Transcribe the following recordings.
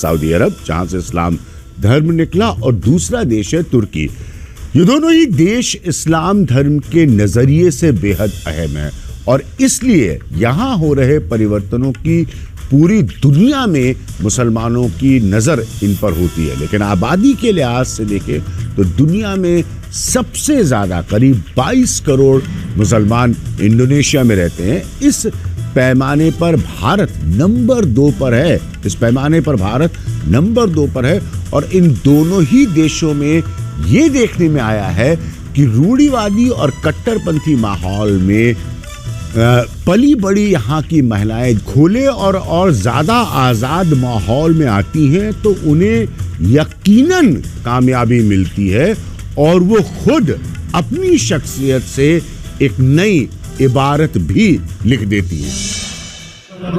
Saudi अरब, जहां से इस्लाम धर्म निकला, और दूसरा देश है तुर्की। ये दोनों ही देश इस्लाम धर्म के नजरिए से बेहद अहम है और इसलिए यहां हो रहे परिवर्तनों की पूरी दुनिया में मुसलमानों की नजर इन पर होती है। लेकिन आबादी के लिहाज से देखें तो दुनिया में सबसे ज्यादा करीब 22 करोड़ मुसलमान इंडोनेशिया में रहते हैं। इस पैमाने पर भारत नंबर 2 पर है। इस पैमाने पर भारत नंबर 2 पर है और इन दोनों ही देशों में ये देखने में आया है कि रूढ़िवादी और कट्टरपंथी माहौल में पली बड़ी यहाँ की महिलाएं खुले और ज्यादा आजाद माहौल में आती हैं तो उन्हें यकीनन कामयाबी मिलती है और वो खुद अपनी शख्सियत से एक नई इबारत भी लिख देती हैं।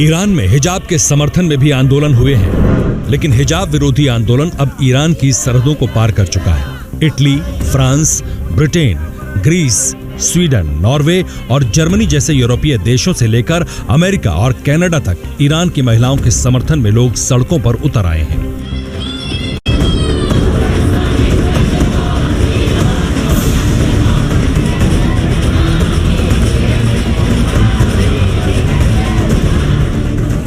ईरान में हिजाब के समर्थन में भी आंदोलन हुए हैं, लेकिन हिजाब विरोधी आंदोलन अब ईरान की सरहदों को पार कर चुका है। Italy, France, Britain, Greece, Sweden, Norway और जर्मनी जैसे यूरोपीय देशों से लेकर अमेरिका और कनाडा तक ईरान की महिलाओं के समर्थन में लोग सड़कों पर उतर आए हैं।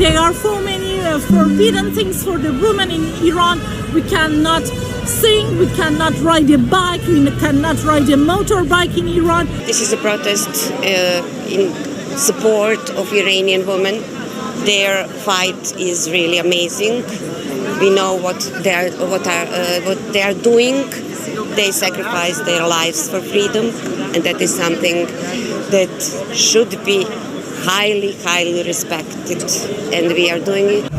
There are so many forbidden things for the women in Iran. We cannot sing, we cannot ride a bike, we cannot ride a motorbike in Iran. This is a protest in support of Iranian women. Their fight is really amazing. We know what they are doing. They sacrifice their lives for freedom, and that is something that should be highly respected, and we are doing it.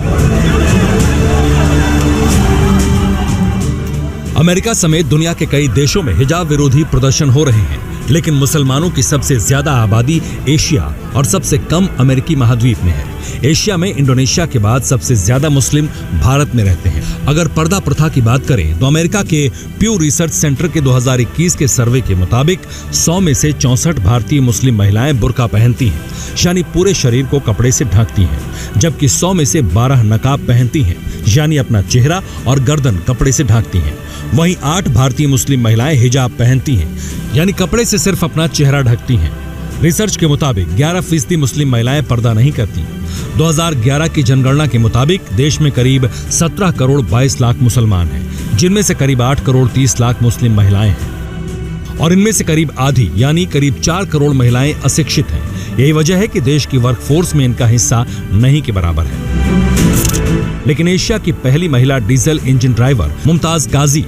America समेत दुनिया के कई देशों में हिजाब विरोधी प्रदर्शन हो रहे हैं, लेकिन मुसलमानों की सबसे ज्यादा आबादी एशिया और सबसे कम अमेरिकी महाद्वीप में है। एशिया में इंडोनेशिया के बाद सबसे ज्यादा मुस्लिम भारत में रहते हैं। अगर पर्दा प्रथा की बात करें तो अमेरिका के प्यू रिसर्च सेंटर के 2021 के सर्वे के मुताबिक 100 में से 64 भारतीय मुस्लिम महिलाएं बुर्का पहनती हैं, यानी पूरे शरीर को कपड़े से ढकती हैं, जबकि 100 में से 12 नकाब पहनती हैं, यानी अपना चेहरा और गर्दन कपड़े से ढकती हैं। वहीं 8 भारतीय मुस्लिम महिलाएं हिजाब पहनती हैं, यानी कपड़े से सिर्फ अपना चेहरा ढकती हैं। रिसर्च के मुताबिक 11% मुस्लिम महिलाएं पर्दा नहीं करती। 2011 की जनगणना के मुताबिक देश में करीब 17 करोड़ 22 लाख मुसलमान हैं, जिनमें से करीब 8 करोड़ 30 लाख मुस्लिम महिलाएं हैं और इनमें से करीब आधी यानी करीब 4 करोड़ महिलाएं अशिक्षित हैं। यही वजह है कि देश की वर्कफोर्स में इनका हिस्सा नहीं के बराबर है। लेकिन एशिया की पहली महिला डीजल इंजन ड्राइवर मुमताज गाजी,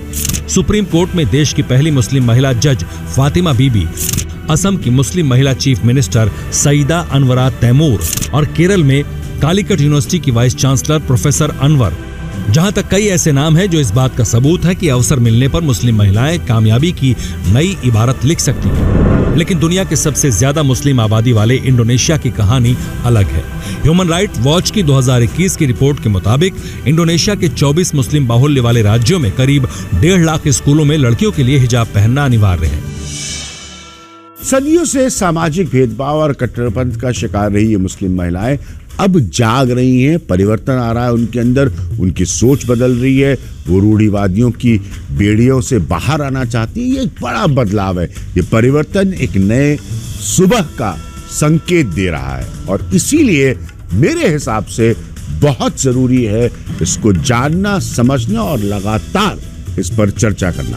सुप्रीम कोर्ट में देश की पहली मुस्लिम महिला जज फातिमा बीबी, असम की मुस्लिम महिला चीफ मिनिस्टर सईदा अनवरा तैमूर और केरल में कालीकट यूनिवर्सिटी की वाइस चांसलर प्रोफेसर अनवर, जहां तक कई ऐसे नाम हैं जो इस बात का सबूत है कि अवसर मिलने पर मुस्लिम महिलाएं कामयाबी की नई इबारत लिख सकती हैं। लेकिन दुनिया के सबसे ज्यादा मुस्लिम आबादी वाले इंडोनेशिया की कहानी अलग है। ह्यूमन राइट वॉच की 2021 की रिपोर्ट के मुताबिक इंडोनेशिया के 24 मुस्लिम बाहुल्य वाले राज्यों में करीब 1.5 लाख स्कूलों में लड़कियों के लिए हिजाब पहनना अनिवार्य है। सदियों से सामाजिक भेदभाव और कट्टरपंथ का शिकार रही ये मुस्लिम महिलाएं अब जाग रही हैं, परिवर्तन आ रहा है उनके अंदर, उनकी सोच बदल रही है, वो रूढ़िवादियों की बेड़ियों से बाहर आना चाहती है। ये एक बड़ा बदलाव है। ये परिवर्तन एक नए सुबह का संकेत दे रहा है और इसीलिए मेरे हिसाब से बहुत जरूरी है इसको जानना, समझना और लगातार इस पर चर्चा करना।